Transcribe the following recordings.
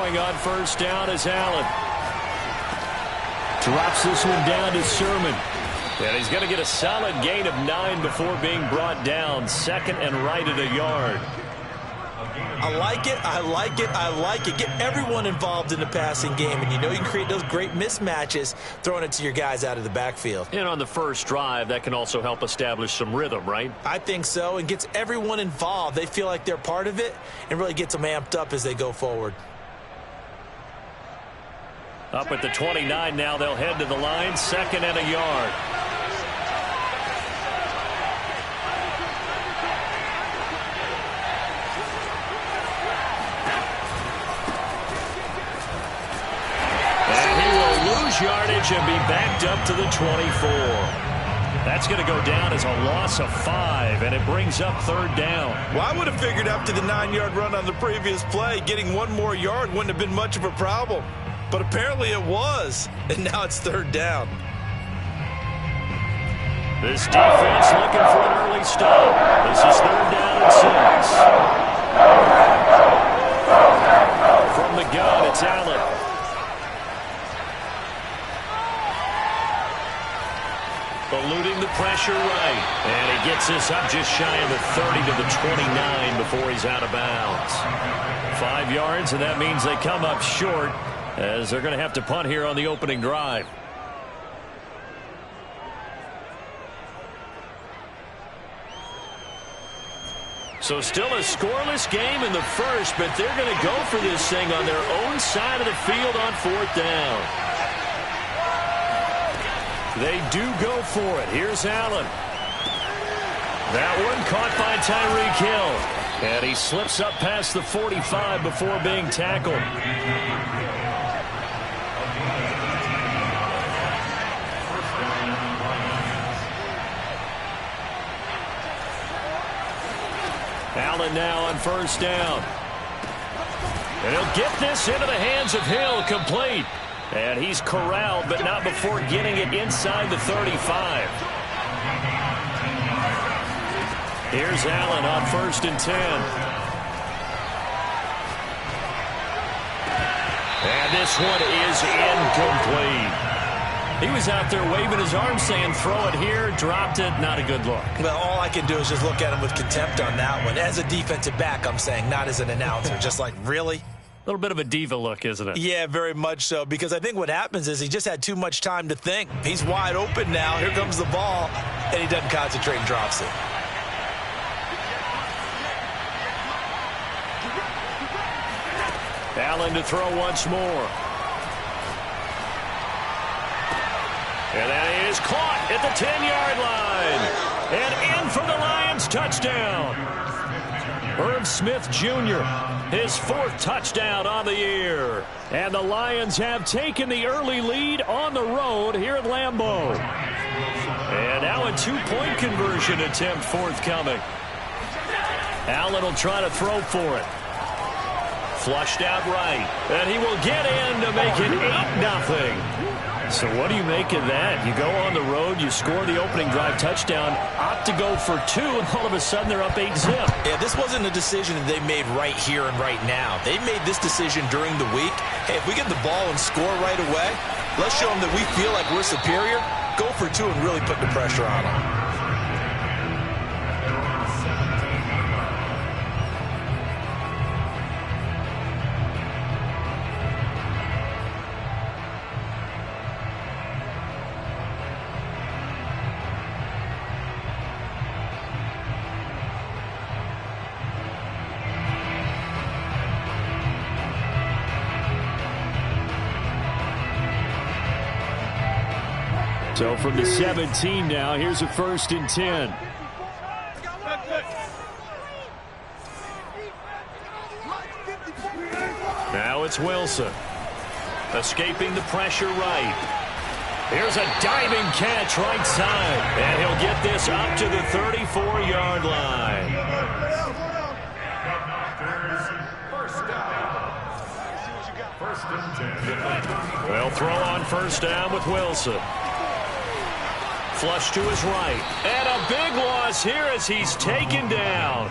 Throwing on first down is Allen. Drops this one down to Sermon. And he's going to get a solid gain of 9 before being brought down. Second and right at a yard. I like it, I like it, I like it. Get everyone involved in the passing game, and you know you can create those great mismatches throwing it to your guys out of the backfield. And on the first drive, that can also help establish some rhythm, right? I think so, and gets everyone involved. They feel like they're part of it and really gets them amped up as they go forward. Up at the 29 now, they'll head to the line, second and a yard. Yardage and be backed up to the 24. That's going to go down as a loss of 5, and it brings up third down. Well, I would have figured after the 9-yard run on the previous play, getting one more yard wouldn't have been much of a problem. But apparently it was, and now it's third down. This defense looking for an early stop. This is third down and 6. From the gun, it's Allen. Eluding the pressure right. And he gets this up just shy of the 30 to the 29 before he's out of bounds. 5 yards, and that means they come up short as they're going to have to punt here on the opening drive. So still a scoreless game in the first, but they're going to go for this thing on their own side of the field on fourth down. They do go for it. Here's Allen. That one caught by Tyreek Hill. And he slips up past the 45 before being tackled. Allen now on first down. And he'll get this into the hands of Hill, complete. And he's corralled, but not before getting it inside the 35. Here's Allen on first and 10. And this one is incomplete. He was out there waving his arm saying, throw it here, dropped it, not a good look. Well, all I can do is just look at him with contempt on that one. As a defensive back, I'm saying, not as an announcer. Just like, really? A little bit of a diva look, isn't it? Yeah, very much so, because I think what happens is he just had too much time to think. He's wide open now. Here comes the ball, and he doesn't concentrate and drops it. Allen to throw once more. And that is caught at the 10-yard line. And in for the Lions, touchdown. Irv Smith Jr., his 4th touchdown on the year. And the Lions have taken the early lead on the road here at Lambeau. And now a 2-point conversion attempt forthcoming. Allen will try to throw for it. Flushed out right. And he will get in to make it 8-0. So what do you make of that? You go on the road, you score the opening drive touchdown, opt to go for 2, and all of a sudden they're up 8-0. Yeah, this wasn't a decision that they made right here and right now. They made this decision during the week. Hey, if we get the ball and score right away, let's show them that we feel like we're superior. Go for 2 and really put the pressure on them. So from the 17 now, here's a 1st and 10. Now it's Wilson. Escaping the pressure right. Here's a diving catch right side. And he'll get this up to the 34-yard line. They'll throw on first down with Wilson. Flush to his right. And a big loss here as he's taken down.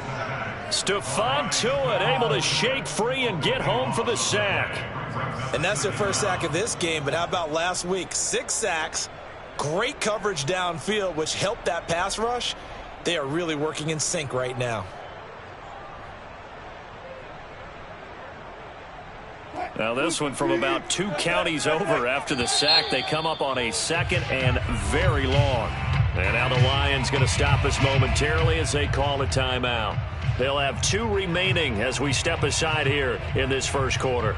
Stephon Tuitt able to shake free and get home for the sack. And that's their first sack of this game, but how about last week? 6 sacks, great coverage downfield, which helped that pass rush. They are really working in sync right now. Now this one from about 2 counties over after the sack. They come up on a 2nd and very long. And now the Lions going to stop us momentarily as they call a timeout. They'll have 2 remaining as we step aside here in this first quarter.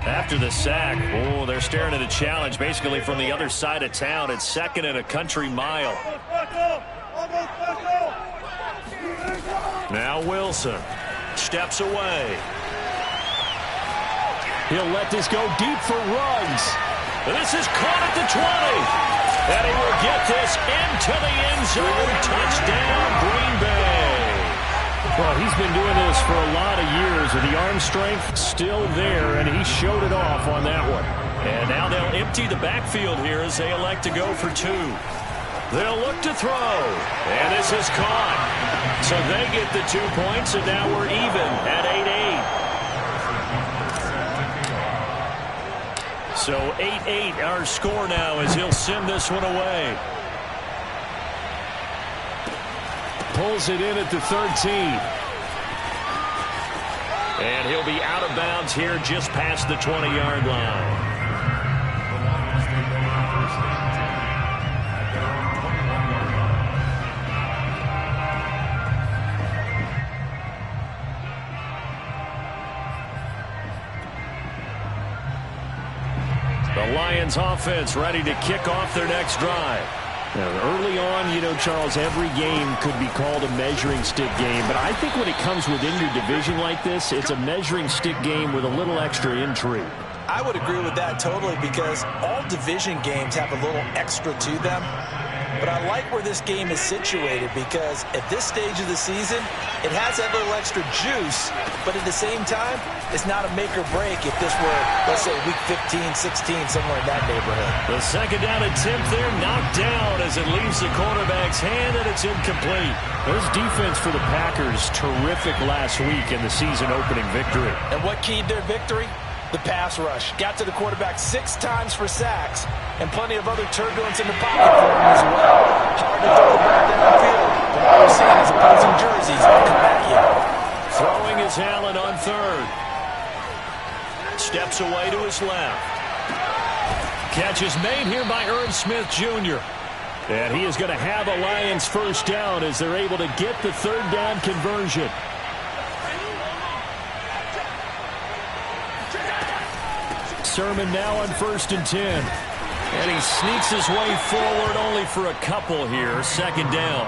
After the sack, they're staring at a challenge basically from the other side of town. It's 2nd and a country mile. Now Wilson steps away. He'll let this go deep for Ruggs. This is caught at the 20. And he will get this into the end zone. Touchdown, Green Bay. Well, he's been doing this for a lot of years, and the arm strength still there, and he showed it off on that one. And now they'll empty the backfield here as they elect to go for 2. They'll look to throw, and this is caught. So they get the 2 points, and now we're even at 8-8. So 8-8 our score now as he'll send this one away. Pulls it in at the 13. And he'll be out of bounds here just past the 20-yard line. The Lions offense ready to kick off their next drive. Now, early on, you know, Charles, every game could be called a measuring stick game. But I think when it comes within your division like this, it's a measuring stick game with a little extra intrigue. I would agree with that totally because all division games have a little extra to them. But I like where this game is situated because at this stage of the season, it has that little extra juice, but at the same time, it's not a make or break if this were, let's say, week 15, 16, somewhere in that neighborhood. The 2nd down attempt there knocked down as it leaves the quarterback's hand, and it's incomplete. There's defense for the Packers, terrific last week in the season-opening victory. And what keyed their victory? The pass rush. Got to the quarterback 6 times for sacks, and plenty of other turbulence in the pocket for him as well. Hard to throw the ball downfield, but all we're seeing is opposing jerseys come back here. Throwing is Allen on 3rd. Steps away to his left. Catch is made here by Irv Smith Jr. And he is going to have a Lions first down as they're able to get the 3rd down conversion. Sermon now on 1st and 10. And he sneaks his way forward only for a couple here. 2nd down.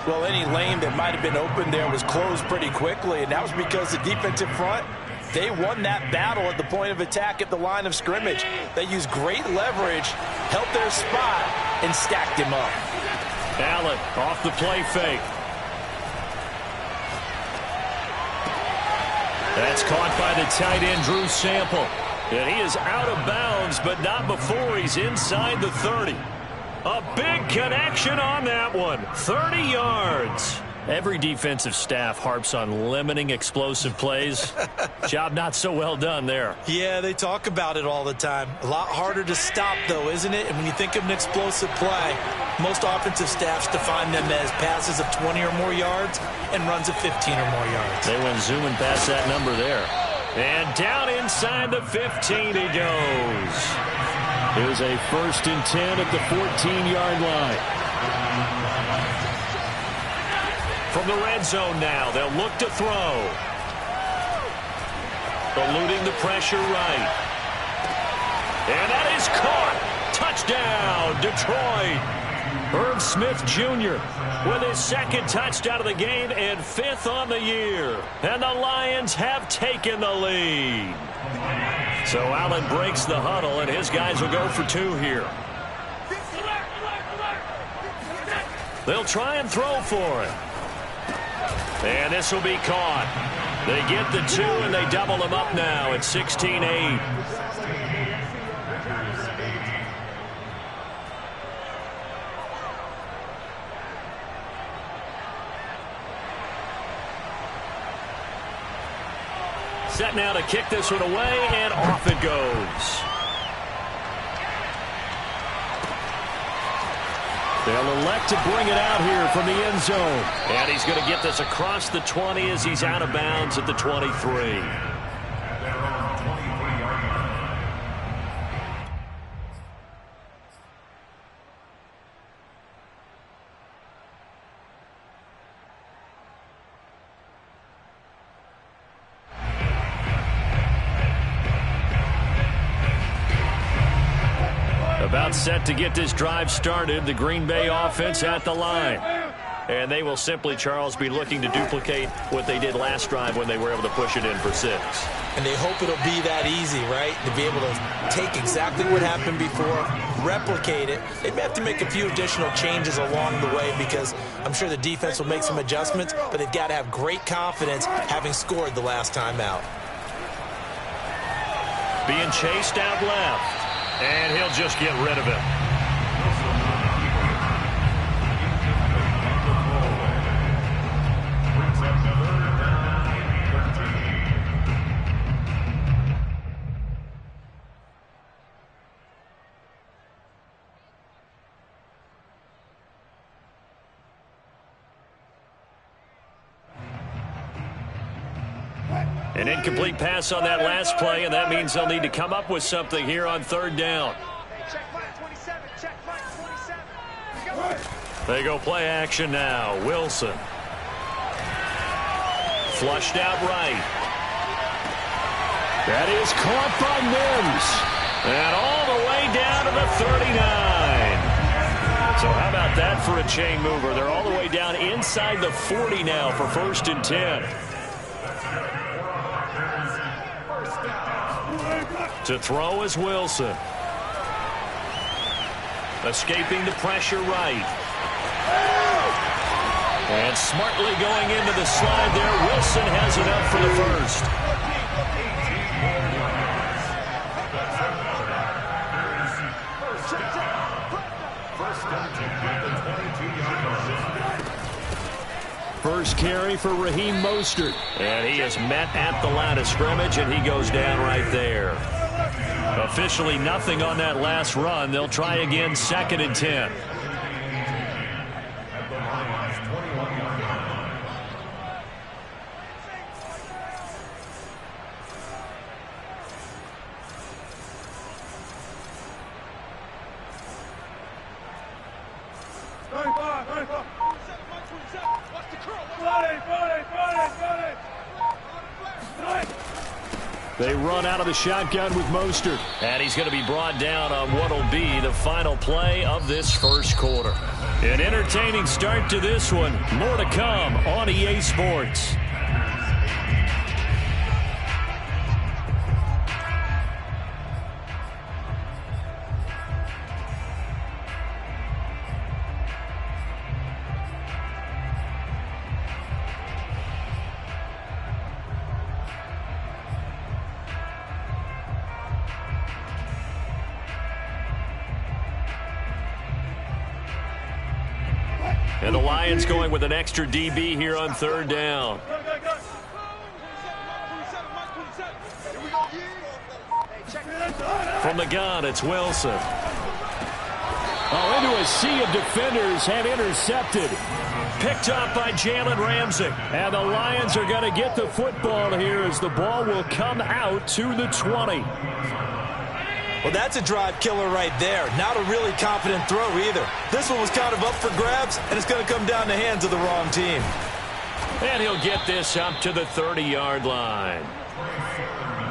Well, any lane that might have been open there was closed pretty quickly, and that was because the defensive front, they won that battle at the point of attack at the line of scrimmage. They used great leverage, held their spot, and stacked him up. Allen off the play fake. That's caught by the tight end, Drew Sample. And he is out of bounds, but not before he's inside the 30. A big connection on that one. 30 yards. Every defensive staff harps on limiting explosive plays. Job not so well done there. Yeah, they talk about it all the time. A lot harder to stop, though, isn't it? And when you think of an explosive play, most offensive staffs define them as passes of 20 or more yards and runs of 15 or more yards. They went zooming past that number there. And down inside the 15 he goes. It was a 1st and 10 at the 14-yard line. From the red zone now, they'll look to throw. Eluding the pressure right. And that is caught. Touchdown, Detroit. Irv Smith Jr. with his 2nd touchdown of the game and 5th on the year. And the Lions have taken the lead. So Allen breaks the huddle, and his guys will go for 2 here. They'll try and throw for it. And this will be caught. They get the 2, and they double them up now at 16-8. Set now to kick this one away, and off it goes. They'll elect to bring it out here from the end zone. And he's going to get this across the 20 as he's out of bounds at the 23. About set to get this drive started. The Green Bay offense at the line. And they will simply, Charles, be looking to duplicate what they did last drive when they were able to push it in for 6. And they hope it'll be that easy, right? To be able to take exactly what happened before, replicate it. They may have to make a few additional changes along the way because I'm sure the defense will make some adjustments, but they've got to have great confidence having scored the last time out. Being chased out left. And he'll just get rid of it. An incomplete pass on that last play, and that means they'll need to come up with something here on 3rd down. They go play action now. Wilson. Flushed out right. That is caught by Mims. And all the way down to the 39. So how about that for a chain mover? They're all the way down inside the 40 now for 1st and 10. To throw is Wilson. Escaping the pressure right. And smartly going into the slide there. Wilson has enough for the 1st. First carry for Raheem Mostert. And he is met at the line of scrimmage, and he goes down right there. Officially nothing on that last run. They'll try again 2nd and 10. They run out of the shotgun with Mostert. And he's going to be brought down on what will be the final play of this 1st quarter. An entertaining start to this one. More to come on EA Sports. And the Lions going with an extra DB here on 3rd down. From the gun, it's Wilson. Oh, into a sea of defenders and intercepted. Picked up by Jalen Ramsey. And the Lions are going to get the football here as the ball will come out to the 20. Well, that's a drive killer right there. Not a really confident throw either. This one was kind of up for grabs, and it's going to come down the hands of the wrong team. And he'll get this up to the 30-yard line.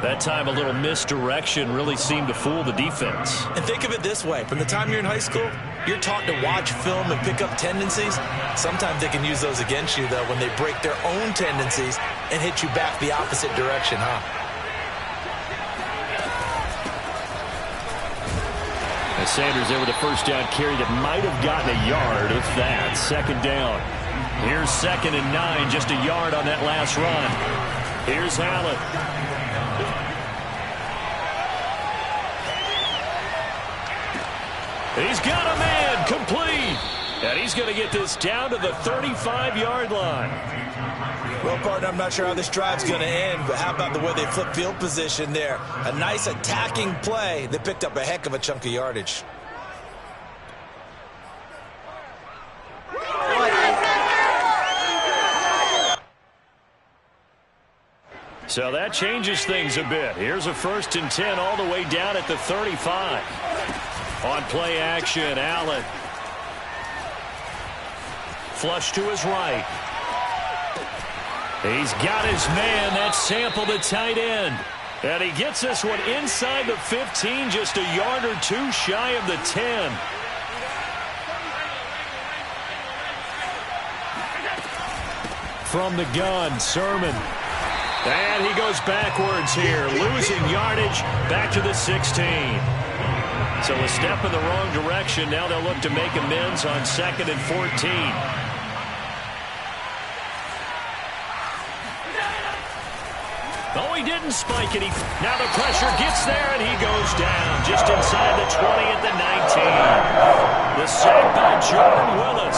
That time a little misdirection really seemed to fool the defense. And think of it this way. From the time you're in high school, you're taught to watch film and pick up tendencies. Sometimes they can use those against you, though, when they break their own tendencies and hit you back the opposite direction, huh? Sanders there with a 1st down carry that might have gotten a yard, if that. 2nd down. Here's 2nd and 9, just a yard on that last run. Here's Allen. He's got a man, complete. And he's going to get this down to the 35-yard line. Well, partner, I'm not sure how this drive's going to end, but how about the way they flip field position there? A nice attacking play. They picked up a heck of a chunk of yardage. So that changes things a bit. Here's a 1st and 10 all the way down at the 35. On play action, Allen. Flush to his right. He's got his man. That's Sample, the tight end. And he gets this one inside the 15, just a yard or two shy of the 10. From the gun, Sermon. And he goes backwards here, losing yardage back to the 16. So a step in the wrong direction. Now they'll look to make amends on 2nd and 14. Oh, he didn't spike it. Now the pressure gets there, and he goes down just inside the 20 at the 19. The sack by Jordan Willis.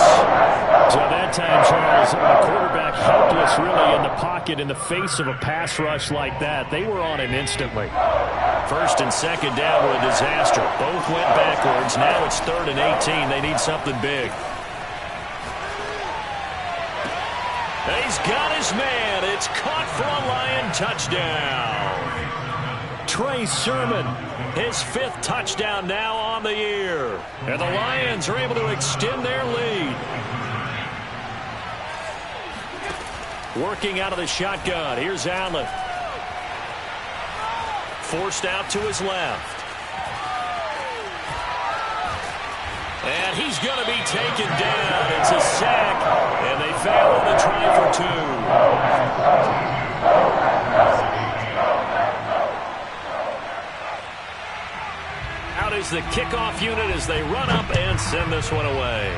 So that time, Charles, the quarterback helpless really in the pocket in the face of a pass rush like that. They were on him instantly. 1st and 2nd down were a disaster. Both went backwards. Now it's 3rd and 18. They need something big. He's got his man. It's caught for a Lion touchdown. Trey Sermon, his 5th touchdown now on the year. And the Lions are able to extend their lead. Working out of the shotgun. Here's Allen. Forced out to his left. And he's going to be taken down. It's a sack, and they fail on the try for 2. Out is the kickoff unit as they run up and send this one away.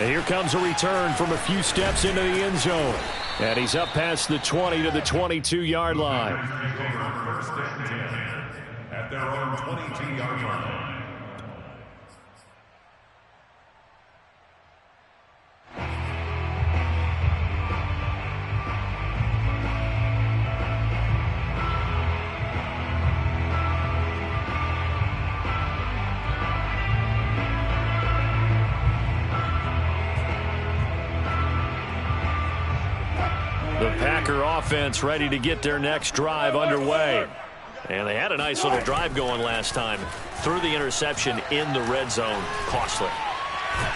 And here comes a return from a few steps into the end zone. And he's up past the 20 to the 22-yard line. At their own 22-yard line. The Packer offense ready to get their next drive underway. And they had a nice little drive going last time. Threw the interception in the red zone. Costly.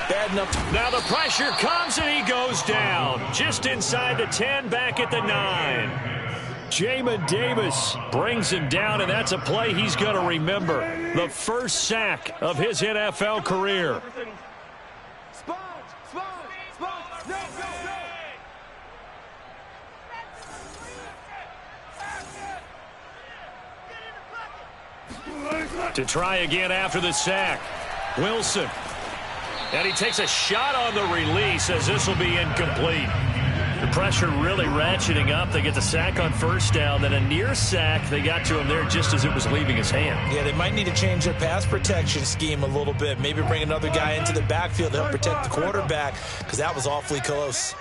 Bad enough. Now the pressure comes and he goes down. Just inside the 10, back at the 9. Jamin Davis brings him down, and that's a play he's going to remember. The first sack of his NFL career. To try again after the sack. Wilson. And he takes a shot on the release as this will be incomplete. The pressure really ratcheting up. They get the sack on 1st down. Then a near sack. They got to him there just as it was leaving his hand. Yeah, they might need to change their pass protection scheme a little bit. Maybe bring another guy into the backfield to help protect the quarterback, because that was awfully close.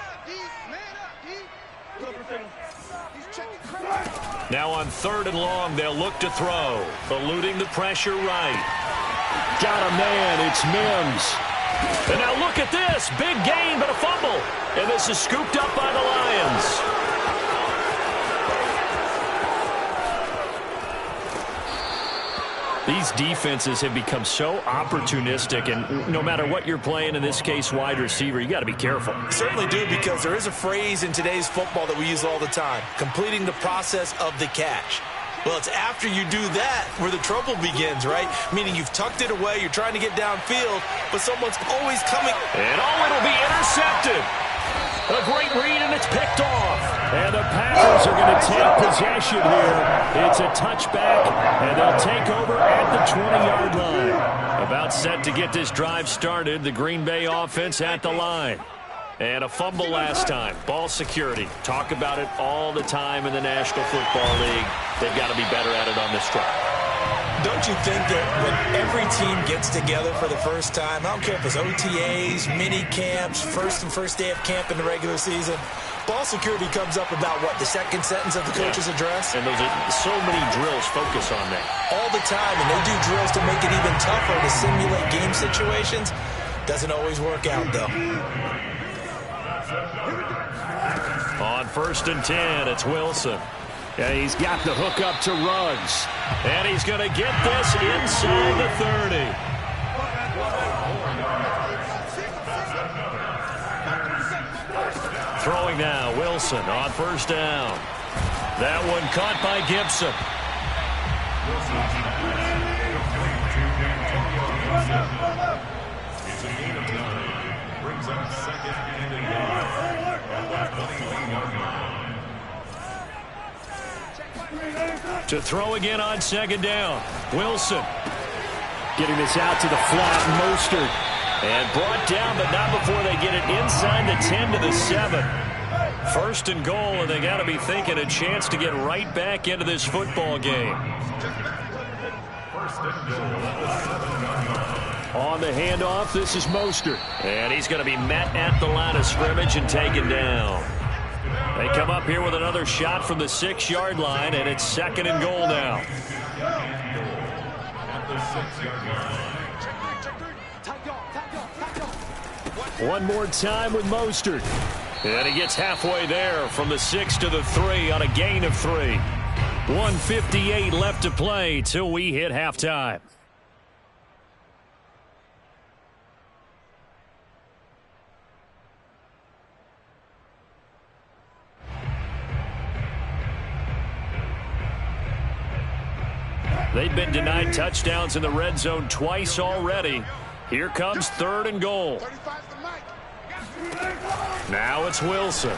Now on 3rd and long, they'll look to throw. Eluding the pressure right. Got a man. It's Mims. And now look at this. Big gain, but a fumble. And this is scooped up by the Lions. These defenses have become so opportunistic, and no matter what you're playing, in this case wide receiver, you got to be careful. Certainly do, because there is a phrase in today's football that we use all the time: completing the process of the catch. Well, it's after you do that where the trouble begins, right? Meaning you've tucked it away, you're trying to get downfield, but someone's always coming. And it'll be intercepted. A great read, and it's picked off. And the Packers are going to take possession here. It's a touchback, and they'll take over at the 20-yard line. About set to get this drive started. The Green Bay offense at the line. And a fumble last time. Ball security. Talk about it all the time in the National Football League. They've got to be better at it on this drive. don't you think that when every team gets together for the first time, I don't care if it's OTAs, mini camps, first day of camp in the regular season, ball security comes up about, what, the second sentence of the coach's address? And those are so many drills focus on that. All the time, and they do drills to make it even tougher to simulate game situations. Doesn't always work out, though. On 1st and 10, it's Wilson. And he's got the hook up to Ruggs. And he's going to get this inside the 30. Throwing now, Wilson on 1st down. That one caught by Gibson. It's a gain of 9. Brings up 2nd and 8. At the 21-yard line. To throw again on 2nd down. Wilson getting this out to the flat. Mostert. And brought down, but not before they get it inside the 10 to the 7. 1st and goal, and they got to be thinking a chance to get right back into this football game. On the handoff, this is Mostert. And he's going to be met at the line of scrimmage and taken down. They come up here with another shot from the 6-yard line, and it's 2nd and goal now. At the 6-yard line. One more time with Mostert. And he gets halfway there from the 6 to the 3 on a gain of 3. 1:58 left to play till we hit halftime. They've been denied touchdowns in the red zone twice already. Here comes 3rd and goal. Now it's Wilson.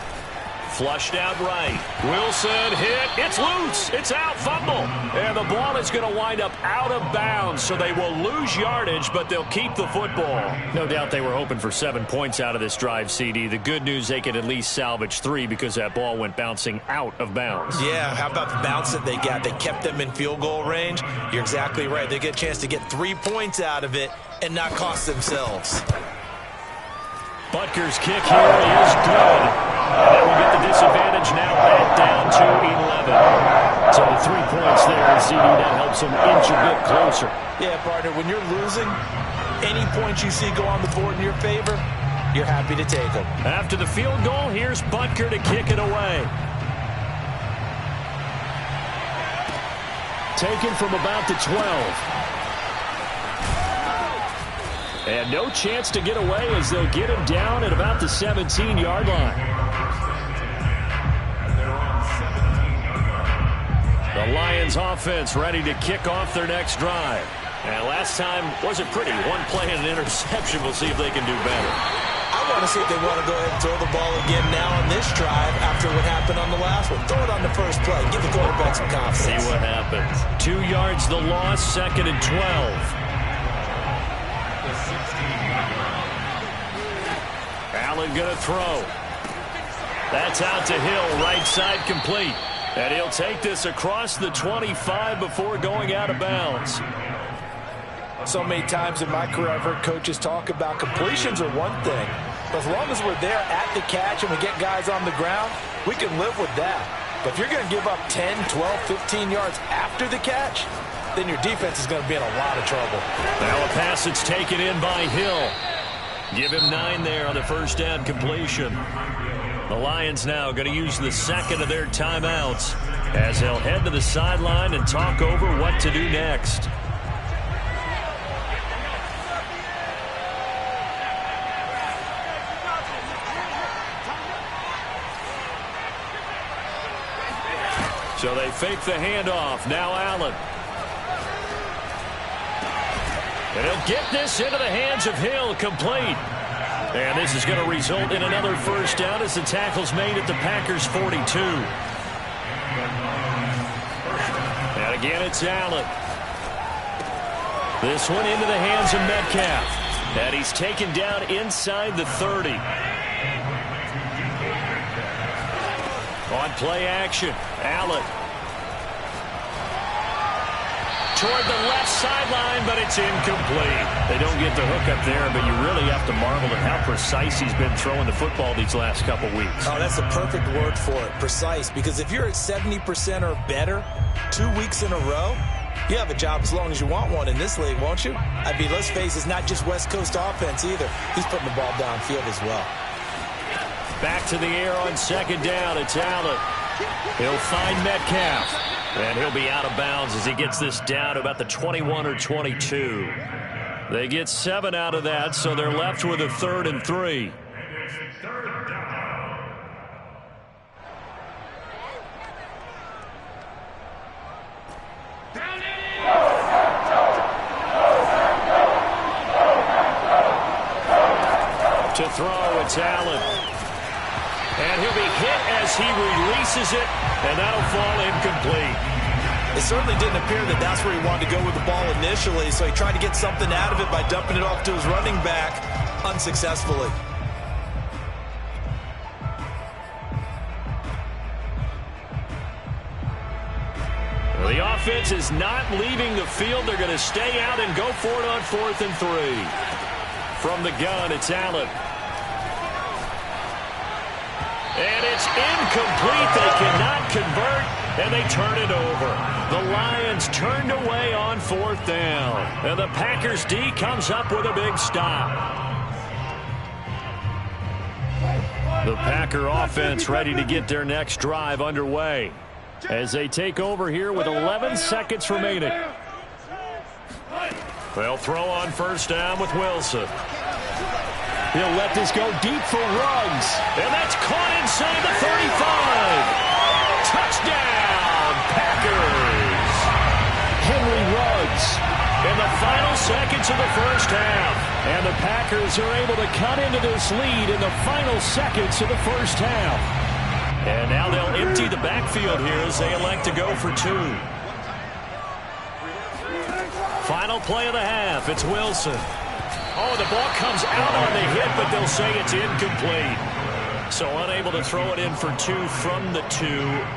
Flushed out right. Wilson hit. It's loose. It's out. Fumble. And the ball is going to wind up out of bounds, so they will lose yardage, but they'll keep the football. No doubt they were hoping for 7 points out of this drive, CD. The good news, they could at least salvage 3 because that ball went bouncing out of bounds. Yeah, how about the bounce that they got? They kept them in field goal range. You're exactly right. They get a chance to get 3 points out of it and not cost themselves. Butker's kick here is good. And they will get the disadvantage now back down to 11. So the 3 points there, CD, that helps them inch a bit closer. Yeah, partner, when you're losing, any points you see go on the board in your favor, you're happy to take them. After the field goal, here's Butker to kick it away. Taken from about the 12. And no chance to get away as they'll get him down at about the 17-yard line. The Lions offense ready to kick off their next drive. And last time wasn't pretty. One play and an interception. We'll see if they can do better. I want to see if they want to go ahead and throw the ball again now on this drive after what happened on the last one. Throw it on the first play. Give the quarterback some confidence. See what happens. 2 yards the loss, 2nd and 12. Allen going to throw. That's out to Hill, right side complete. And he'll take this across the 25 before going out of bounds. So many times in my career I've heard coaches talk about completions are one thing, but as long as we're there at the catch and we get guys on the ground, we can live with that. But if you're going to give up 10, 12, 15 yards after the catch, then your defense is going to be in a lot of trouble. Now a pass that's taken in by Hill. Give him 9 there on the first down completion. The Lions now going to use the second of their timeouts as they'll head to the sideline and talk over what to do next. So they fake the handoff. Now Allen. And he'll get this into the hands of Hill, complete. And this is going to result in another first down as the tackle's made at the Packers' 42. And again, it's Allen. This one into the hands of Metcalf. And he's taken down inside the 30. On play action, Allen. 2 toward the left sideline, but it's incomplete. They don't get the hook up there, but you really have to marvel at how precise he's been throwing the football these last couple weeks. Oh, that's the perfect word for it, precise, because if you're at 70% or better 2 weeks in a row, you have a job as long as you want one in this league, won't you? I mean, let's face it, it's not just West Coast offense either. He's putting the ball downfield as well. Back to the air on second down. It's Allen. He'll find Metcalf. And he'll be out of bounds as he gets this down to about the 21 or 22. They get 7 out of that, so they're left with a 3rd and 3. To throw, it's Allen. And he'll be hit as he releases it, and that'll fall incomplete. It certainly didn't appear that that's where he wanted to go with the ball initially, so he tried to get something out of it by dumping it off to his running back unsuccessfully. The offense is not leaving the field. They're going to stay out and go for it on 4th and 3. From the gun, it's Allen. And it's incomplete. They cannot convert, and they turn it over. The Lions turned away on 4th down. And the Packers D comes up with a big stop. The Packer offense ready to get their next drive underway as they take over here with 11 seconds remaining. They'll throw on 1st down with Wilson. He'll let this go deep for Ruggs. And that's caught inside the 35. Touchdown, Packers. Henry Ruggs in the final seconds of the first half. And the Packers are able to cut into this lead in the final seconds of the first half. And now they'll empty the backfield here as they elect to go for 2. Final play of the half. It's Wilson. Oh, the ball comes out on the hit, but they'll say it's incomplete. So unable to throw it in for 2 from the 2.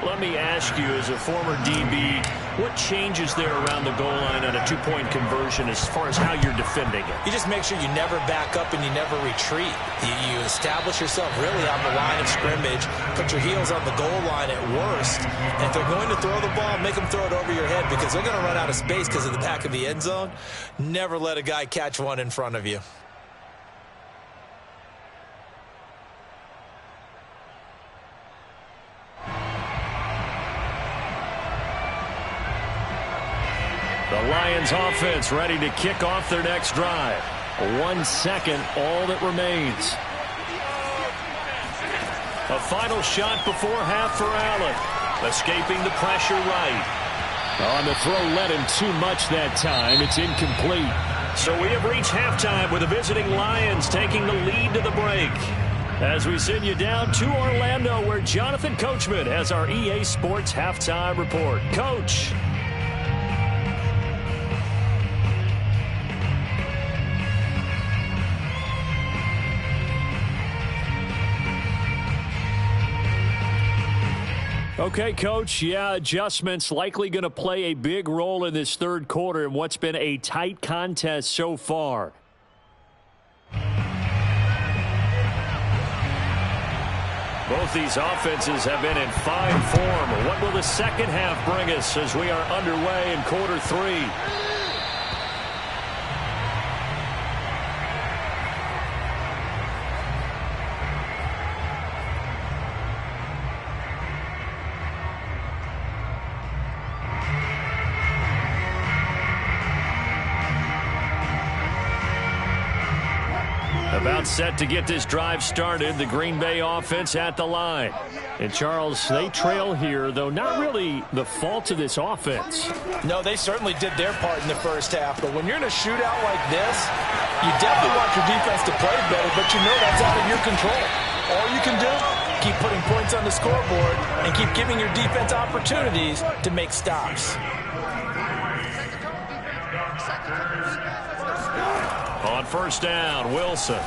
Let me ask you, as a former DB, what changes there around the goal line on a 2-point conversion as far as how you're defending it? You just make sure you never back up and you never retreat. You establish yourself really on the line of scrimmage, put your heels on the goal line at worst. And if they're going to throw the ball, make them throw it over your head because they're going to run out of space because of the back of the end zone. Never let a guy catch one in front of you. The Lions offense ready to kick off their next drive. 1 second, all that remains. A final shot before half for Allen. Escaping the pressure right. On the throw, let him too much that time. It's incomplete. So we have reached halftime with the visiting Lions taking the lead to the break. As we send you down to Orlando, where Jonathan Coachman has our EA Sports halftime report. Coach. Okay, Coach, yeah, adjustments likely going to play a big role in this third quarter in what's been a tight contest so far. Both these offenses have been in fine form. What will the second half bring us as we are underway in quarter 3? About set to get this drive started, the Green Bay offense at the line. And, Charles, they trail here, though not really the fault of this offense. No, they certainly did their part in the first half. But when you're in a shootout like this, you definitely want your defense to play better, but you know that's out of your control. All you can do, keep putting points on the scoreboard and keep giving your defense opportunities to make stops. On first down, Wilson.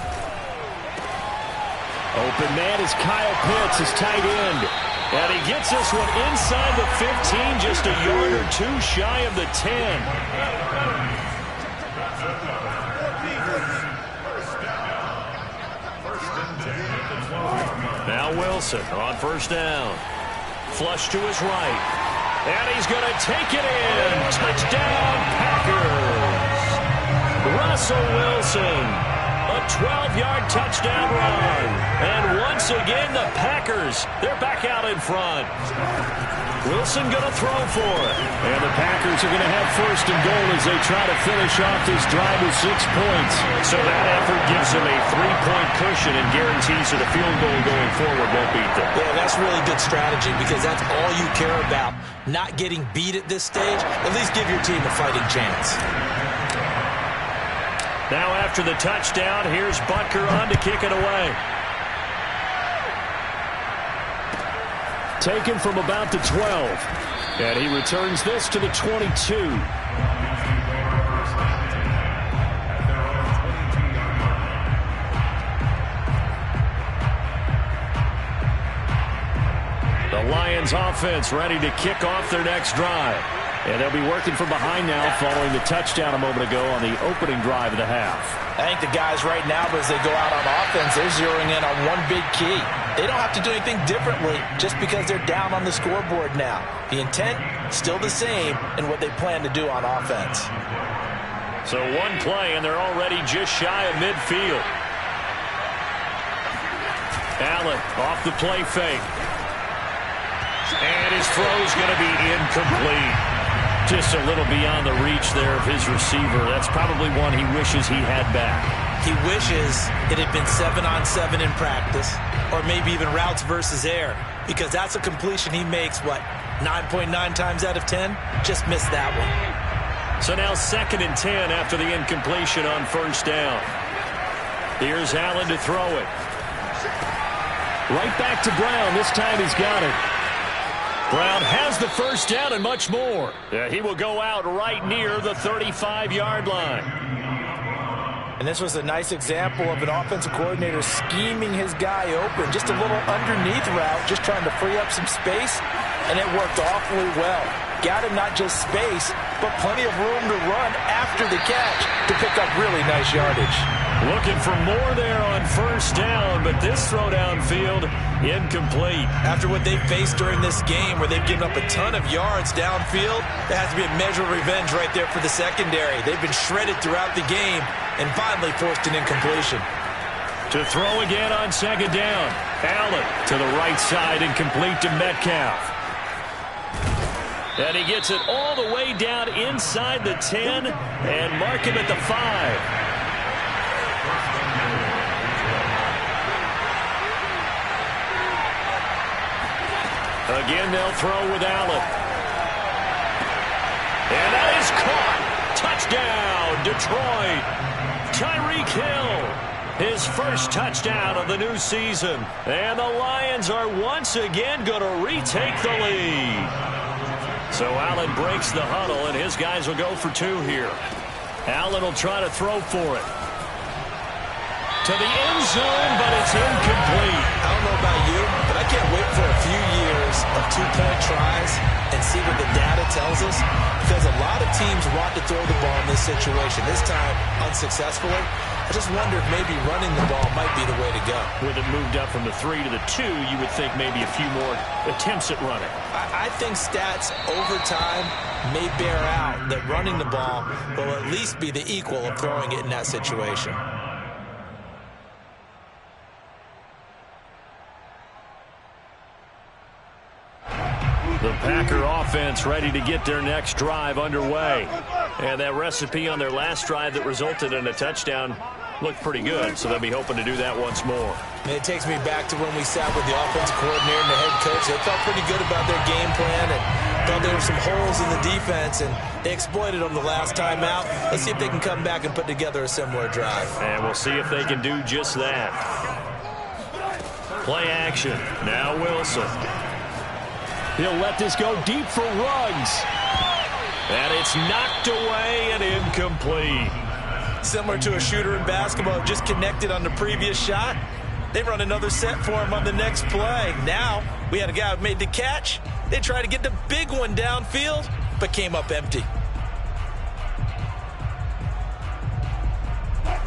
Open man is Kyle Pitts, his tight end. And he gets this one inside the 15, just a yard or two shy of the 10. Now Wilson on first down. Flush to his right. And he's going to take it in. Touchdown, Packers. Russell Wilson. A 12-yard touchdown run. And once again, the Packers, they're back out in front. Wilson going to throw for it. And the Packers are going to have first and goal as they try to finish off this drive with 6 points. So that effort gives them a 3-point cushion and guarantees that a field goal going forward won't beat them. Yeah, that's really good strategy because that's all you care about. Not getting beat at this stage. At least give your team a fighting chance. Now after the touchdown, here's Butker on to kick it away. Taken from about the 12. And he returns this to the 22. The Lions offense ready to kick off their next drive. And they'll be working from behind now following the touchdown a moment ago on the opening drive of the half. I think the guys right now, as they go out on offense, they're zeroing in on one big key. They don't have to do anything differently just because they're down on the scoreboard now. The intent, still the same in what they plan to do on offense. So one play, and they're already just shy of midfield. Allen off the play fake. And his throw's going to be incomplete. Just a little beyond the reach there of his receiver. That's probably one he wishes he had back. He wishes it had been 7-on-7 in practice, or maybe even routes versus air, because that's a completion he makes, 9.9 times out of 10? Just missed that one. So now 2nd and 10 after the incompletion on first down. Here's Allen to throw it. Right back to Brown. This time he's got it. Brown has the first down and much more. He will go out right near the 35-yard line. And this was a nice example of an offensive coordinator scheming his guy open. Just a little underneath route, just trying to free up some space, and it worked awfully well. Got him not just space, but plenty of room to run after the catch to pick up really nice yardage. Looking for more there on first down, but this throw downfield, incomplete. After what they've faced during this game, where they've given up a ton of yards downfield, there has to be a measure of revenge right there for the secondary. They've been shredded throughout the game and finally forced an incompletion. To throw again on 2nd down. Allen to the right side, incomplete to Metcalf. And he gets it all the way down inside the 10 and mark him at the 5. Again, they'll throw with Allen. And that is caught. Touchdown, Detroit. Tyreek Hill, his first touchdown of the new season. And the Lions are once again going to retake the lead. So Allen breaks the huddle, and his guys will go for 2 here. Allen will try to throw for it. To the end zone, but it's incomplete. I don't know about you, but I can't wait for a few years of 2-point tries and see what the data tells us, because a lot of teams want to throw the ball in this situation. This time, unsuccessfully. I just wonder if maybe running the ball might be the way to go. With it moved up from the 3 to the 2, you would think maybe a few more attempts at running. I think stats over time may bear out that running the ball will at least be the equal of throwing it in that situation. The Packer offense ready to get their next drive underway. And that recipe on their last drive that resulted in a touchdown looked pretty good, so they'll be hoping to do that once more. And it takes me back to when we sat with the offensive coordinator and the head coach. They felt pretty good about their game plan and thought there were some holes in the defense, and they exploited them the last time out. Let's see if they can come back and put together a similar drive. And we'll see if they can do just that. Play action. Now Wilson. He'll let this go deep for Ruggs. And it's knocked away and incomplete. Similar to a shooter in basketball, just connected on the previous shot. They run another set for him on the next play. Now, We had a guy who made the catch. They tried to get the big one downfield, but came up empty.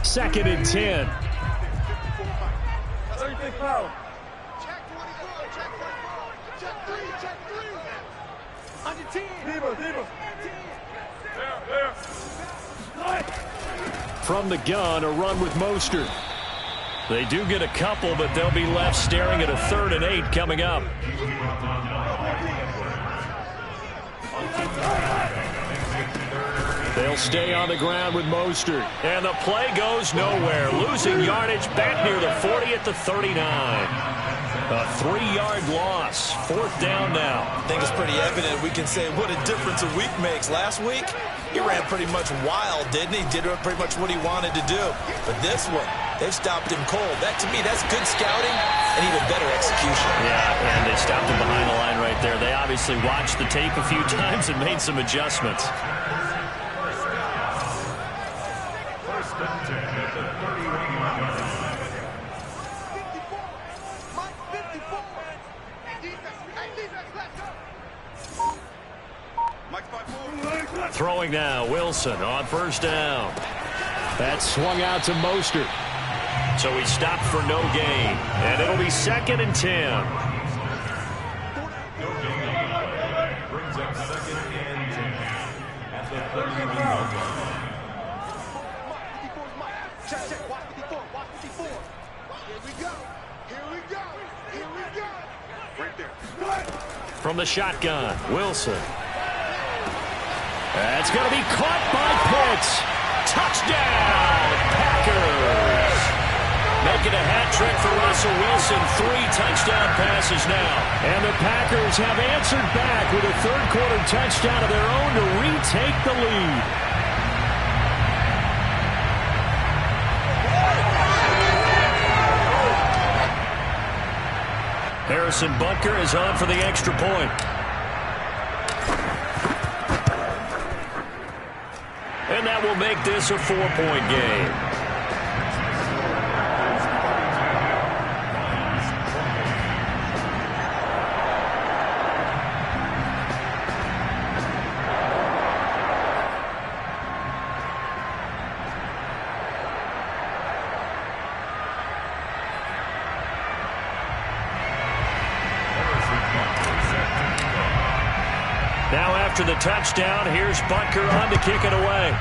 2nd and 10. From the gun, a run with Mostert. They do get a couple, but they'll be left staring at a 3rd and 8 coming up. They'll stay on the ground with Mostert. And the play goes nowhere. Losing yardage back near the 40 at the 39. A 3-yard loss. 4th down now. I think it's pretty evident. We can say what a difference a week makes. Last week, he ran pretty much wild, didn't he? Did pretty much what he wanted to do. But this one, they've stopped him cold. That, to me, that's good scouting and even better execution. Yeah, and they stopped him behind the line right there. They obviously watched the tape a few times and made some adjustments. Throwing now, Wilson on 1st down. That swung out to Mostert. So he stopped for no gain. And it'll be 2nd and 10. Brings up 2nd and 10 at the 31-yard line. From the shotgun, Wilson. That's going to be caught by Pitts. Touchdown, Packers. Making a hat trick for Russell Wilson. 3 touchdown passes now. And the Packers have answered back with a 3rd quarter touchdown of their own to retake the lead. Harrison Butker is on for the extra point. And that will make this a 4-point game. Now after the touchdown, here's Butker on to kick it away.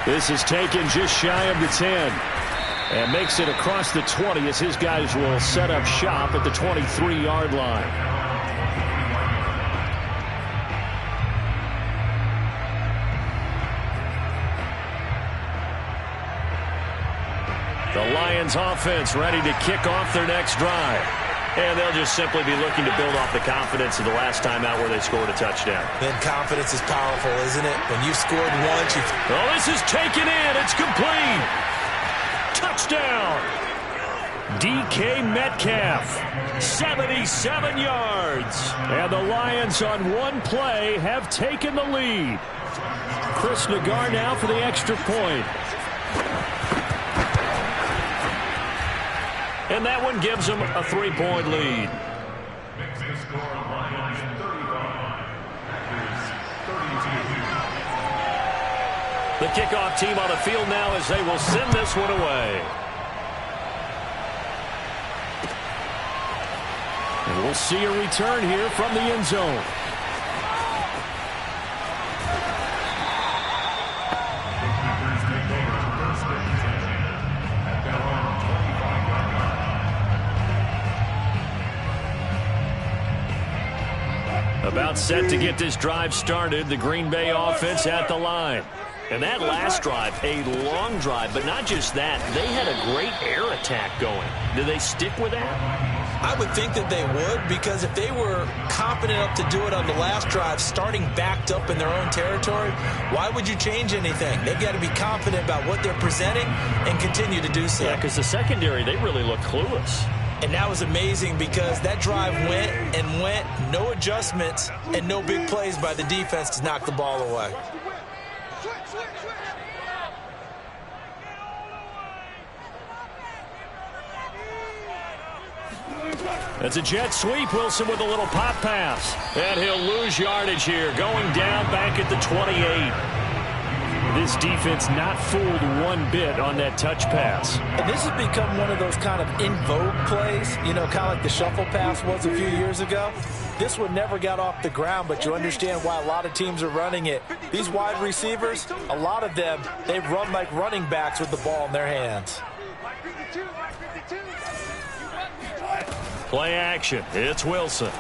This is taken just shy of the 10. And makes it across the 20 as his guys will set up shop at the 23-yard line. The Lions offense ready to kick off their next drive. And they'll just simply be looking to build off the confidence of the last time out where they scored a touchdown. Then confidence is powerful, isn't it? When you've scored once, Oh, this is taken in. It's complete. Touchdown. DK Metcalf. 77 yards. And the Lions on one play have taken the lead. Chris Nagar now for the extra point. And that one gives them a 3-point lead. Makes the score Lions 35, Packers 32. The kickoff team on the field now as they will send this one away. And we'll see a return here from the end zone. About set to get this drive started, the Green Bay offense at the line. And that last drive, a long drive, but not just that. They had a great air attack going. Do they stick with that? I would think that they would, because if they were confident enough to do it on the last drive, starting backed up in their own territory, why would you change anything? They've got to be confident about what they're presenting and continue to do so. Yeah, because the secondary, they really look clueless. And that was amazing because that drive went and went, no adjustments, and no big plays by the defense to knock the ball away. It's a jet sweep. Wilson with a little pop pass. And he'll lose yardage here. Going down back at the 28. This defense not fooled one bit on that touch pass. And this has become one of those kind of in vogue plays, you know, kind of like the shuffle pass was a few years ago. This one never got off the ground, but you understand why a lot of teams are running it. These wide receivers, a lot of them, they run like running backs with the ball in their hands. Play action. It's Wilson.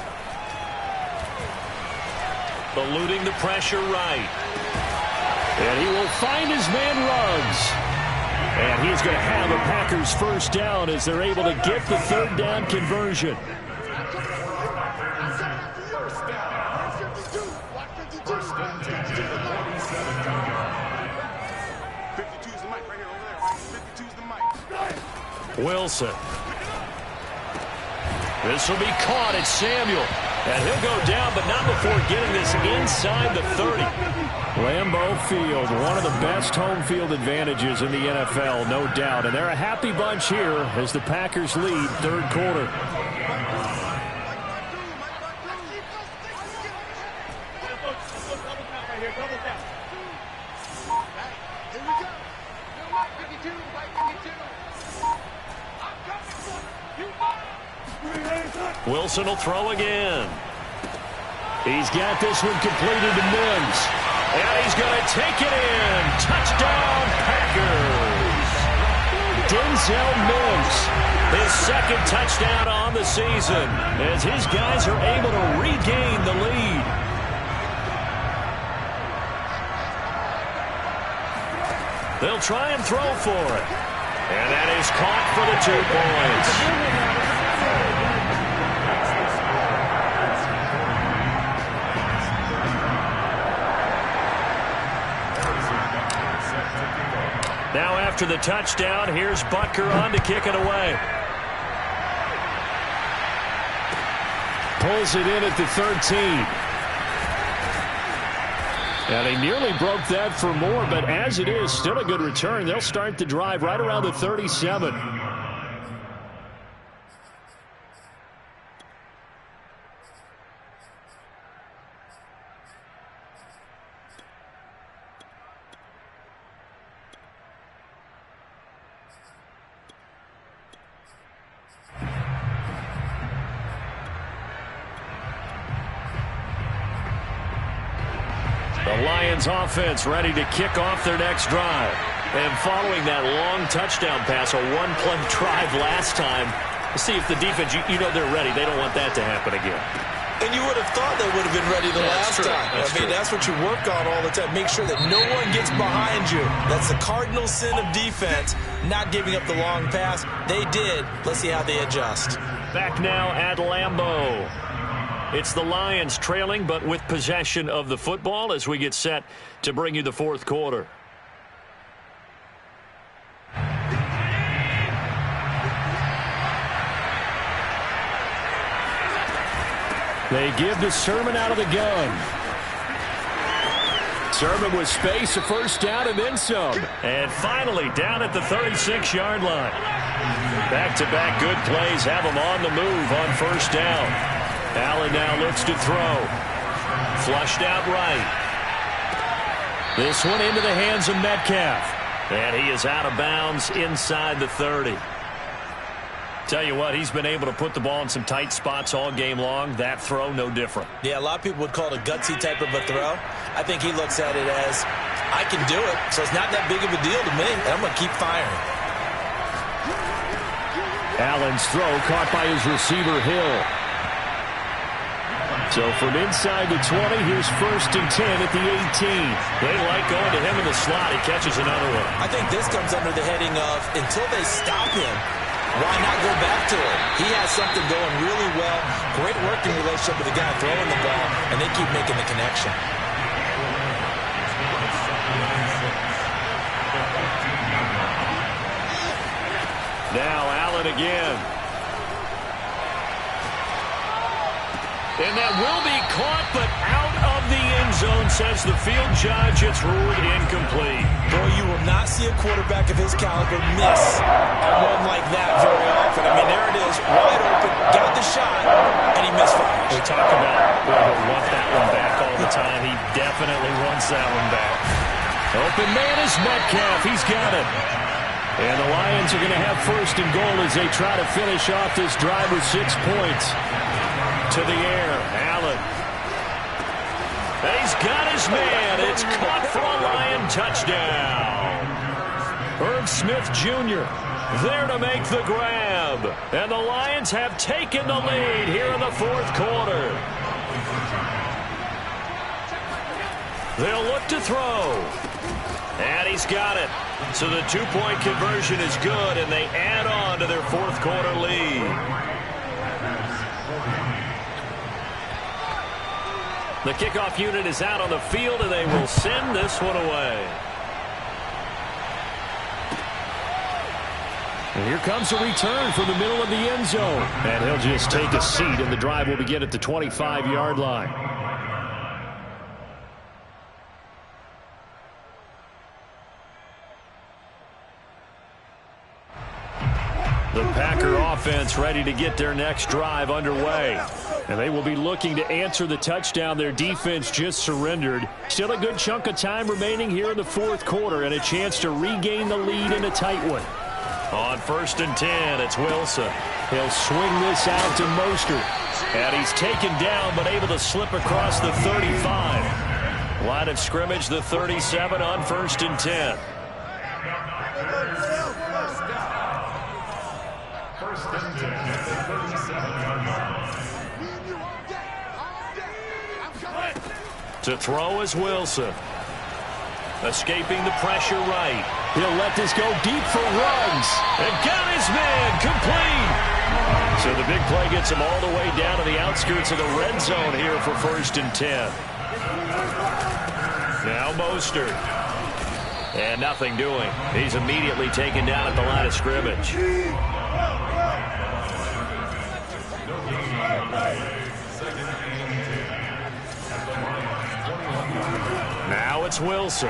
Eluding the pressure right. And he will find his man Ruggs. And he's going to have a Packers first down as they're able to get the third down conversion. Wilson. This will be caught at Samuel. And he'll go down, but not before getting this inside the 30. Lambeau Field, one of the best home field advantages in the NFL, no doubt. And they're a happy bunch here as the Packers lead third quarter. Wilson will throw again. He's got this one completed to Mims. And he's going to take it in. Touchdown, Packers. Denzel Mims, his second touchdown on the season as his guys are able to regain the lead. They'll try and throw for it. And that is caught for the 2 points. Now after the touchdown, here's Butker on to kick it away. Pulls it in at the 13. And he nearly broke that for more, but as it is, still a good return. They'll start the drive right around the 37. The Lions offense ready to kick off their next drive. And following that long touchdown pass, a one-play drive last time, see if the defense, you know they're ready. They don't want that to happen again. And you would have thought they would have been ready the last time. That's what you work on all the time. Make sure that no one gets behind you. That's the cardinal sin of defense, not giving up the long pass. They did. Let's see how they adjust. Back now at Lambeau. It's the Lions trailing, but with possession of the football as we get set to bring you the fourth quarter. They give to Sermon out of the gun. Sermon with space, a first down, and then some. And finally down at the 36-yard line. Back-to-back good plays have them on the move on first down. Allen now looks to throw. Flushed out right. This one into the hands of Metcalf. And he is out of bounds inside the 30. Tell you what, he's been able to put the ball in some tight spots all game long. That throw, no different. Yeah, a lot of people would call it a gutsy type of a throw. I think he looks at it as, I can do it, so it's not that big of a deal to me. I'm going to keep firing. Allen's throw caught by his receiver, Hill. So from inside the 20, here's 1st and 10 at the 18. They like going to him in the slot. He catches another one. I think this comes under the heading of, until they stop him, why not go back to it? He has something going really well. Great working relationship with the guy throwing the ball, and they keep making the connection. Now Allen again. And that will be caught, but out of the end zone, says the field judge. It's ruled incomplete. Boy, you will not see a quarterback of his caliber miss a one like that very often. I mean, there it is, wide open, got the shot, and he misfires. We talk about, boy, he'll want that one back all the time. He definitely wants that one back. Open man is Metcalf. He's got it. And the Lions are going to have first and goal as they try to finish off this drive with 6 points. To the air, Allen. And he's got his man. It's caught for a Lion touchdown. Irv Smith Jr. there to make the grab. And the Lions have taken the lead here in the fourth quarter. They'll look to throw. And he's got it. So the two-point conversion is good, and they add on to their fourth quarter lead. The kickoff unit is out on the field, and they will send this one away. And here comes a return from the middle of the end zone. And he'll just take a seat, and the drive will begin at the 25-yard line. The Packer offense ready to get their next drive underway. And they will be looking to answer the touchdown their defense just surrendered. Still a good chunk of time remaining here in the fourth quarter and a chance to regain the lead in a tight one. On 1st and 10, it's Wilson. He'll swing this out to Mostert. And he's taken down but able to slip across the 35. Line of scrimmage, the 37 on 1st and 10. To throw is Wilson. Escaping the pressure right. He'll let this go deep for runs. And got his man complete. So the big play gets him all the way down to the outskirts of the red zone here for 1st and 10. Now Mostert. And nothing doing. He's immediately taken down at the line of scrimmage. Now it's Wilson.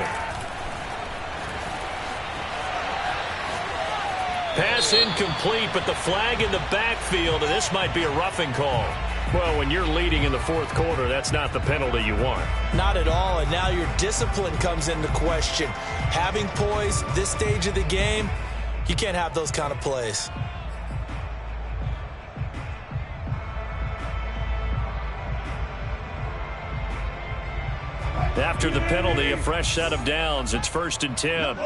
Pass incomplete, but the flag in the backfield, and this might be a roughing call. Well, when you're leading in the fourth quarter, that's not the penalty you want. Not at all, and now your discipline comes into question. Having poise this stage of the game, you can't have those kind of plays. After the penalty, a fresh set of downs. It's 1st and 10.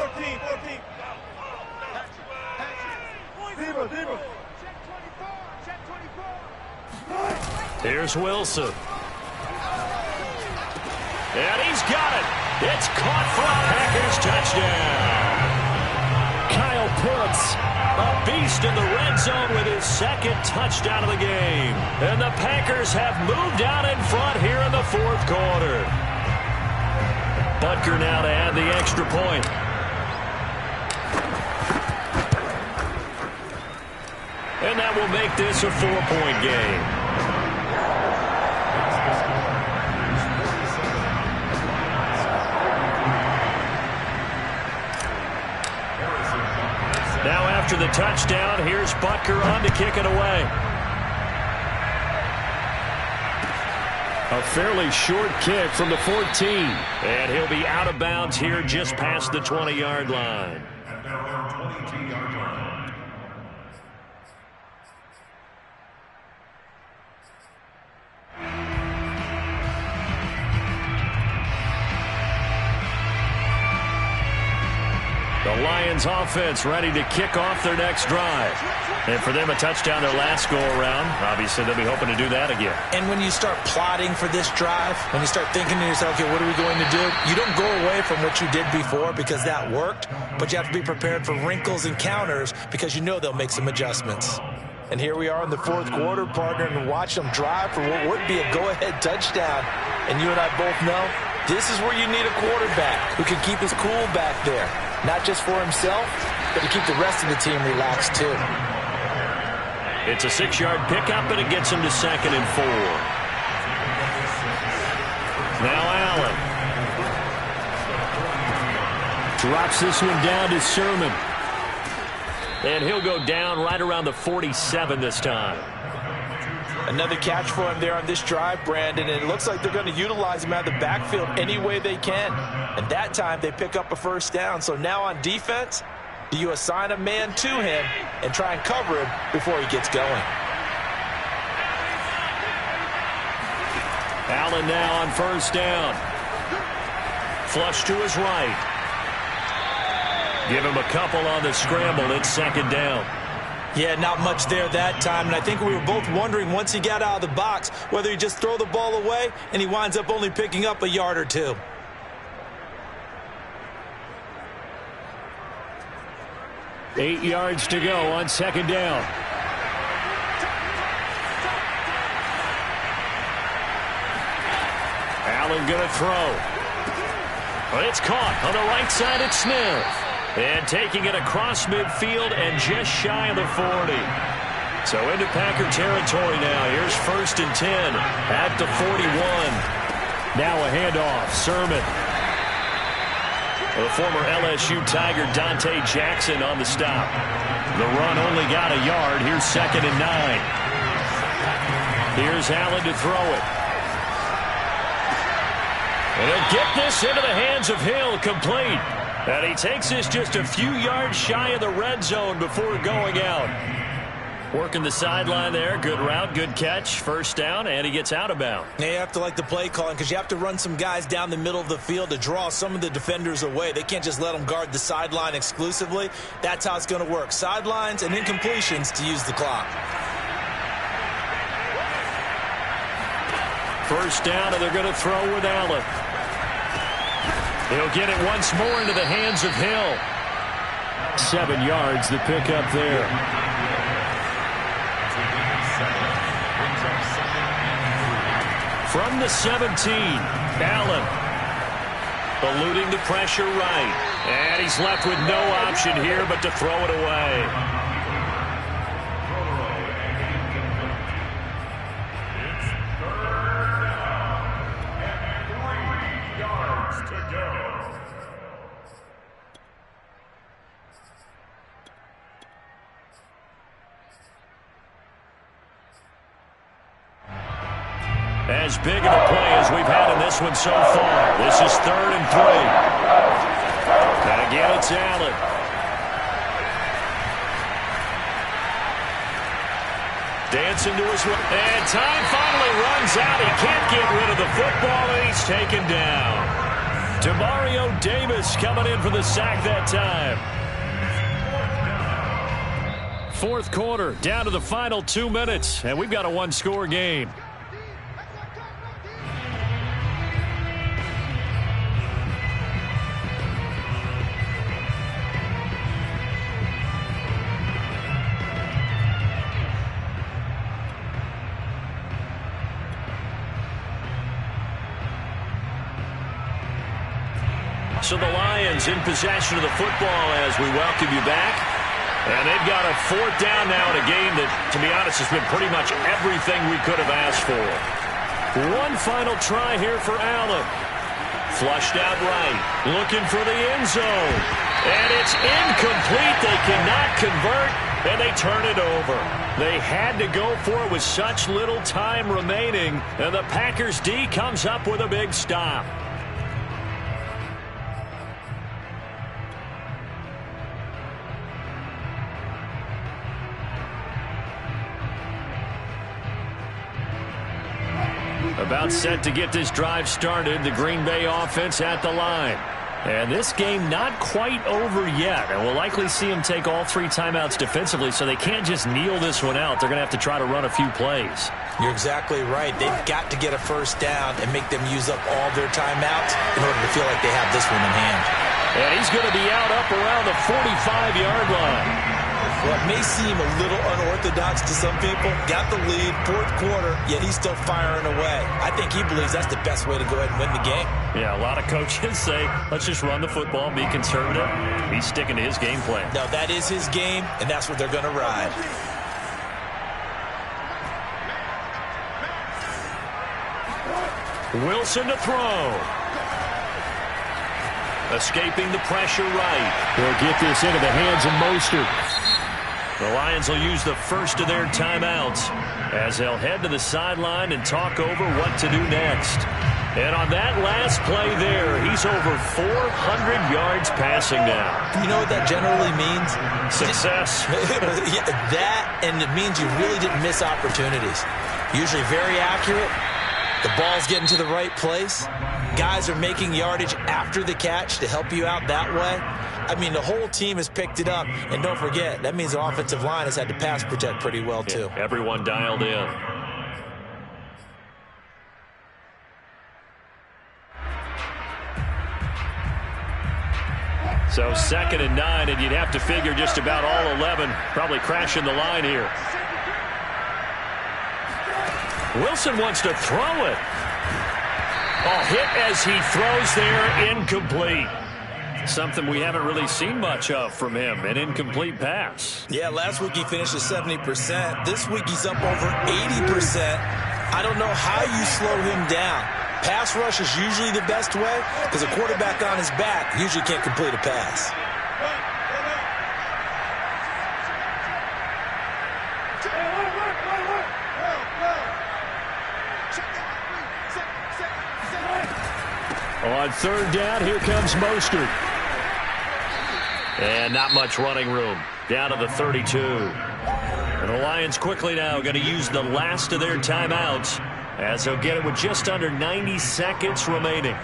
Here's Wilson. And he's got it. It's caught for a Packers touchdown. Kyle Pitts, a beast in the red zone with his second touchdown of the game. And the Packers have moved out in front here in the fourth quarter. Butker now to add the extra point. And that will make this a 4-point game. Now after the touchdown, here's Butker on to kick it away. A fairly short kick from the 14. And he'll be out of bounds here just past the 20-yard line. The Lions offense ready to kick off their next drive. And for them, a touchdown their last go-around. Obviously, they'll be hoping to do that again. And when you start plotting for this drive, when you start thinking to yourself, okay, what are we going to do? You don't go away from what you did before because that worked, but you have to be prepared for wrinkles and counters because you know they'll make some adjustments. And here we are in the fourth quarter, partner, and watch them drive for what would be a go-ahead touchdown. And you and I both know this is where you need a quarterback who can keep his cool back there. Not just for himself, but to keep the rest of the team relaxed, too. It's a 6-yard pickup, and it gets him to 2nd and 4. Now Allen. Drops this one down to Sermon. And he'll go down right around the 47 this time. Another catch for him there on this drive, Brandon, and it looks like they're going to utilize him out of the backfield any way they can. And that time they pick up a first down. So now on defense, do you assign a man to him and try and cover him before he gets going? Allen now on first down. Flush to his right. Give him a couple on the scramble. It's second down. Yeah, not much there that time, and I think we were both wondering once he got out of the box whether he just throw the ball away and he winds up only picking up a yard or two. Eight yards to go on second down. Allen going to throw. But it's caught on the right side at Smith. And taking it across midfield and just shy of the 40. So into Packer territory now. Here's 1st and 10 at the 41. Now a handoff. Sermon. The former LSU Tiger Dante Jackson on the stop. The run only got a yard. Here's 2nd and 9. Here's Allen to throw it. And he'll get this into the hands of Hill, complete. And he takes this just a few yards shy of the red zone before going out. Working the sideline there. Good route, good catch. First down, and he gets out of bounds. Now you have to like the play calling because you have to run some guys down the middle of the field to draw some of the defenders away. They can't just let them guard the sideline exclusively. That's how it's going to work. Sidelines and incompletions to use the clock. First down, and they're going to throw with Allen. He'll get it once more into the hands of Hill. 7 yards, the pickup there. From the 17, Allen. Eluding the pressure right. And he's left with no option here but to throw it away. As big of a play as we've had in this one so far. This is 3rd and 3. And again, it's Allen. Dancing to his right. And time finally runs out. He can't get rid of the football, and he's taken down. Demario Davis coming in for the sack that time. 4th quarter, down to the final 2 minutes, and we've got a one-score game. So the Lions in possession of the football as we welcome you back. And they've got a 4th down now in a game that, to be honest, has been pretty much everything we could have asked for. One final try here for Allen. Flushed out right. Looking for the end zone. And it's incomplete. They cannot convert, and they turn it over. They had to go for it with such little time remaining, and the Packers D comes up with a big stop. About set to get this drive started, the Green Bay offense at the line. And this game not quite over yet. And we'll likely see them take all 3 timeouts defensively, so they can't just kneel this one out. They're going to have to try to run a few plays. You're exactly right. They've got to get a first down and make them use up all their timeouts in order to feel like they have this one in hand. And he's going to be out up around the 45-yard line. Well, it may seem a little unorthodox to some people. Got the lead, 4th quarter, yet he's still firing away. I think he believes that's the best way to go ahead and win the game. Yeah, a lot of coaches say, let's just run the football, be conservative. He's sticking to his game plan. No, that is his game, and that's what they're going to ride. Wilson to throw. Escaping the pressure right. They'll get this into the hands of Mostert. The Lions will use the first of their timeouts as they'll head to the sideline and talk over what to do next. And on that last play there, he's over 400 yards passing now. You know what that generally means? Success. Yeah, that, and it means you really didn't miss opportunities. Usually very accurate. The ball's getting to the right place. Guys are making yardage after the catch to help you out that way. I mean, the whole team has picked it up. And don't forget, that means the offensive line has had to pass protect pretty well, too. Yeah, everyone dialed in. So 2nd and 9, and you'd have to figure just about all 11 probably crashing the line here. Wilson wants to throw it. Oh, hit as he throws there, incomplete. Something we haven't really seen much of from him, an incomplete pass. Yeah, last week he finished at 70%. This week he's up over 80%. I don't know how you slow him down. Pass rush is usually the best way because a quarterback on his back usually can't complete a pass. On 3rd down, here comes Mostert. And not much running room. Down to the 32. And the Lions quickly now going to use the last of their timeouts as they'll get it with just under 90 seconds remaining.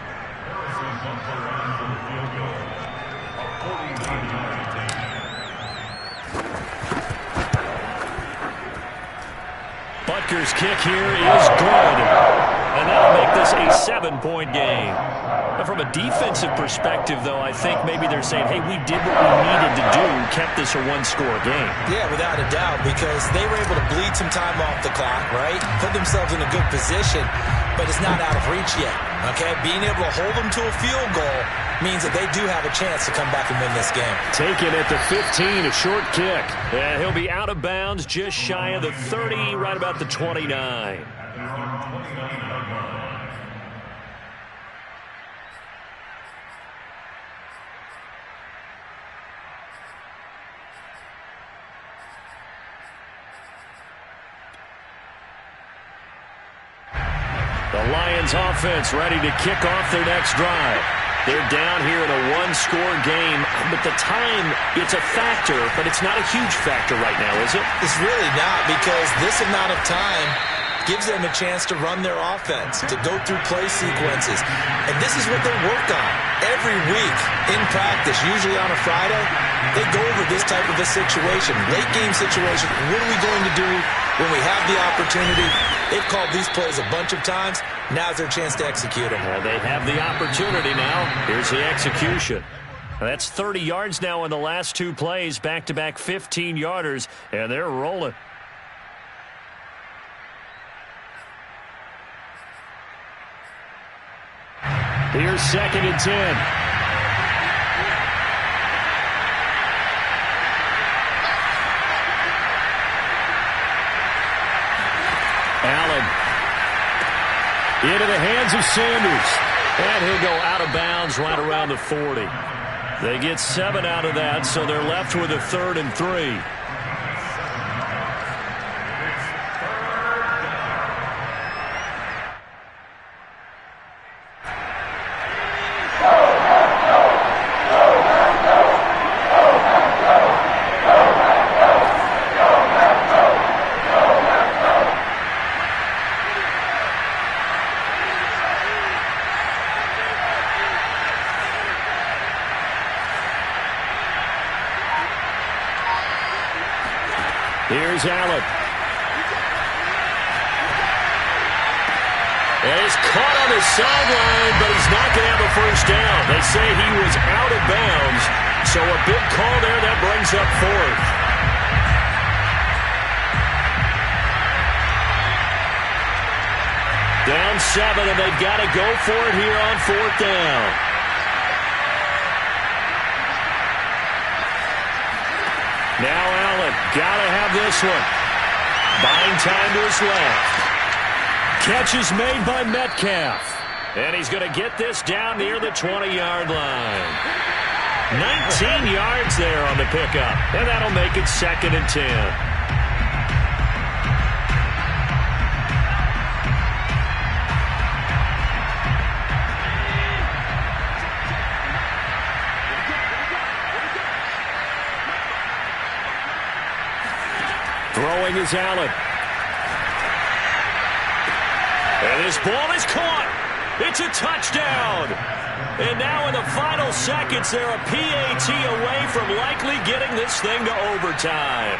Butker's kick here is good. And that'll make this a 7-point game. But from a defensive perspective, though, I think maybe they're saying, hey, we did what we needed to do, kept this a one-score game. Yeah, without a doubt, because they were able to bleed some time off the clock, right? Put themselves in a good position, but it's not out of reach yet, okay? Being able to hold them to a field goal means that they do have a chance to come back and win this game. Taken at the 15, a short kick. And he'll be out of bounds just shy of the 30, right about the 29. The Lions offense ready to kick off their next drive. They're down here in a one-score game, but the time, it's a factor, but it's not a huge factor right now, is it? It's really not, because this amount of time gives them a chance to run their offense, to go through play sequences. And this is what they work on every week in practice, usually on a Friday. They go over this type of a situation, late game situation. What are we going to do when we have the opportunity? They've called these plays a bunch of times. Now's their chance to execute them. Well, they have the opportunity now. Here's the execution. That's 30 yards now in the last 2 plays, back-to-back 15-yarders, and they're rolling. Here's 2nd and 10. Allen into the hands of Sanders. And he'll go out of bounds right around the 40. They get 7 out of that, so they're left with a 3rd and 3. Here's Allen. And he's caught on his sideline, but he's not going to have a first down. They say he was out of bounds, so a big call there that brings up 4th. Down 7, and they've got to go for it here on 4th down. Now Allen, got to have this one. Buying time to his left. Catch is made by Metcalf. And he's going to get this down near the 20-yard line. 19 yards there on the pickup. And that'll make it 2nd and 10. Throwing is Allen. And this ball is caught. It's a touchdown. And now in the final seconds, they're a PAT away from likely getting this thing to overtime.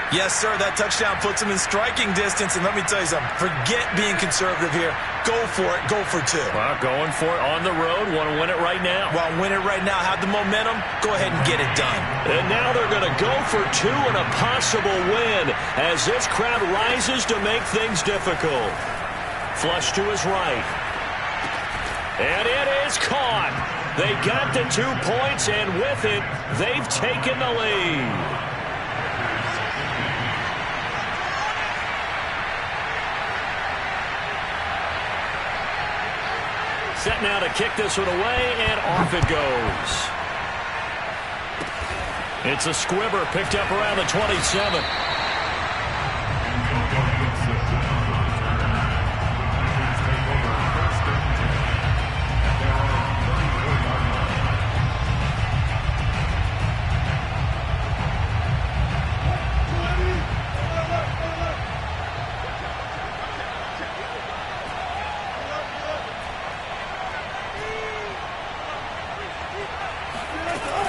Yes, sir, that touchdown puts them in striking distance. And let me tell you something, forget being conservative here. Go for it. Go for 2. Well, going for it on the road. Want to win it right now. Well, win it right now. Have the momentum. Go ahead and get it done. And now they're going to go for 2 and a possible win as this crowd rises to make things difficult. Flush to his right. And it is caught. They got the 2 points, and with it, they've taken the lead. Set now to kick this one away, and off it goes. It's a squibber picked up around the 27.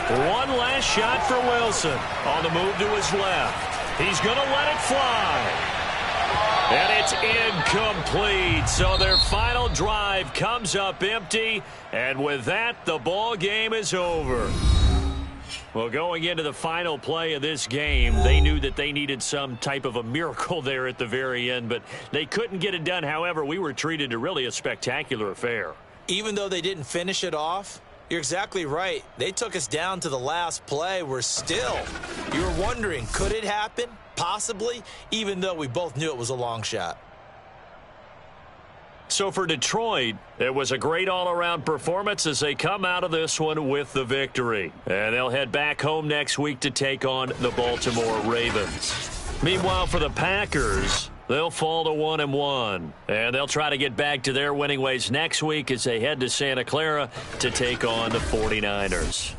One last shot for Wilson. On the move to his left. He's going to let it fly. And it's incomplete. So their final drive comes up empty. And with that, the ball game is over. Well, going into the final play of this game, they knew that they needed some type of a miracle there at the very end, but they couldn't get it done. However, we were treated to really a spectacular affair. Even though they didn't finish it off, you're exactly right. They took us down to the last play. We're still, you were wondering, could it happen? Possibly, even though we both knew it was a long shot. So for Detroit, it was a great all-around performance as they come out of this one with the victory. And they'll head back home next week to take on the Baltimore Ravens. Meanwhile, for the Packers, they'll fall to 1-1. And they'll try to get back to their winning ways next week as they head to Santa Clara to take on the 49ers.